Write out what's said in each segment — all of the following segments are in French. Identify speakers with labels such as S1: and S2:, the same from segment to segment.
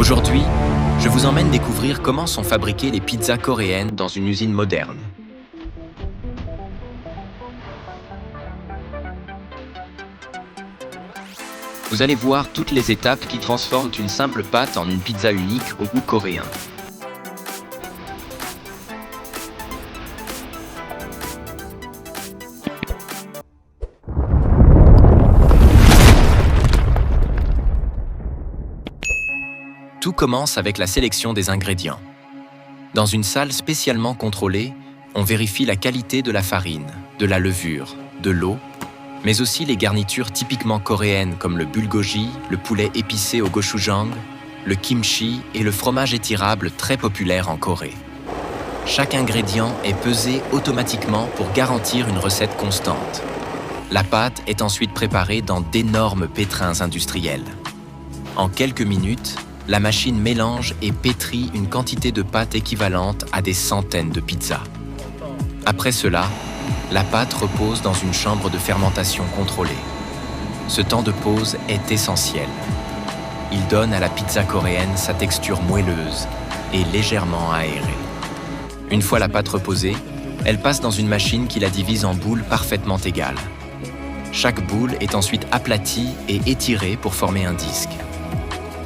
S1: Aujourd'hui, je vous emmène découvrir comment sont fabriquées les pizzas coréennes dans une usine moderne. Vous allez voir toutes les étapes qui transforment une simple pâte en une pizza unique au goût coréen. Tout commence avec la sélection des ingrédients. Dans une salle spécialement contrôlée, on vérifie la qualité de la farine, de la levure, de l'eau, mais aussi les garnitures typiquement coréennes comme le bulgogi, le poulet épicé au gochujang, le kimchi et le fromage étirable très populaire en Corée. Chaque ingrédient est pesé automatiquement pour garantir une recette constante. La pâte est ensuite préparée dans d'énormes pétrins industriels. En quelques minutes, la machine mélange et pétrit une quantité de pâte équivalente à des centaines de pizzas. Après cela, la pâte repose dans une chambre de fermentation contrôlée. Ce temps de pause est essentiel. Il donne à la pizza coréenne sa texture moelleuse et légèrement aérée. Une fois la pâte reposée, elle passe dans une machine qui la divise en boules parfaitement égales. Chaque boule est ensuite aplatie et étirée pour former un disque.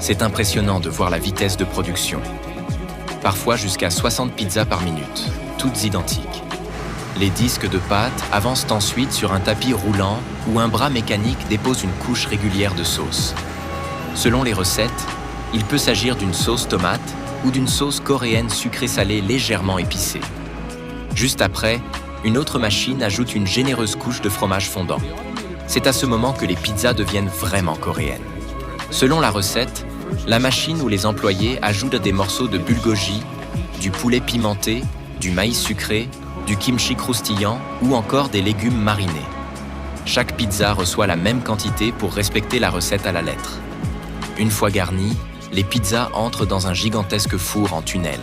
S1: C'est impressionnant de voir la vitesse de production. Parfois jusqu'à 60 pizzas par minute, toutes identiques. Les disques de pâte avancent ensuite sur un tapis roulant où un bras mécanique dépose une couche régulière de sauce. Selon les recettes, il peut s'agir d'une sauce tomate ou d'une sauce coréenne sucrée-salée légèrement épicée. Juste après, une autre machine ajoute une généreuse couche de fromage fondant. C'est à ce moment que les pizzas deviennent vraiment coréennes. Selon la recette, la machine ou les employés ajoutent des morceaux de bulgogi, du poulet pimenté, du maïs sucré, du kimchi croustillant ou encore des légumes marinés. Chaque pizza reçoit la même quantité pour respecter la recette à la lettre. Une fois garnies, les pizzas entrent dans un gigantesque four en tunnel.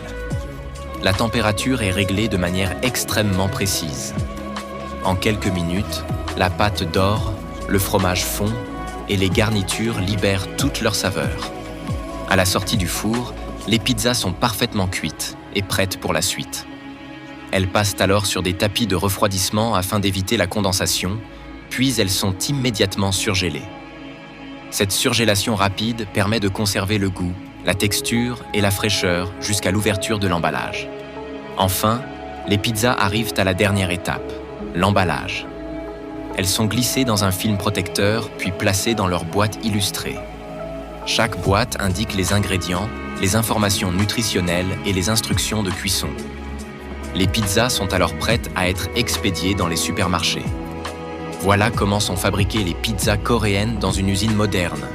S1: La température est réglée de manière extrêmement précise. En quelques minutes, la pâte dort, le fromage fond et les garnitures libèrent toute leur saveur. À la sortie du four, les pizzas sont parfaitement cuites et prêtes pour la suite. Elles passent alors sur des tapis de refroidissement afin d'éviter la condensation, puis elles sont immédiatement surgelées. Cette surgélation rapide permet de conserver le goût, la texture et la fraîcheur jusqu'à l'ouverture de l'emballage. Enfin, les pizzas arrivent à la dernière étape, l'emballage. Elles sont glissées dans un film protecteur puis placées dans leur boîte illustrée. Chaque boîte indique les ingrédients, les informations nutritionnelles et les instructions de cuisson. Les pizzas sont alors prêtes à être expédiées dans les supermarchés. Voilà comment sont fabriquées les pizzas coréennes dans une usine moderne,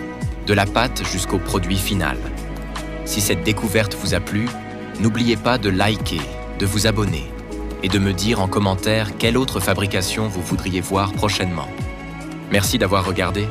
S1: de la pâte jusqu'au produit final. Si cette découverte vous a plu, n'oubliez pas de liker, de vous abonner et de me dire en commentaire quelle autre fabrication vous voudriez voir prochainement. Merci d'avoir regardé.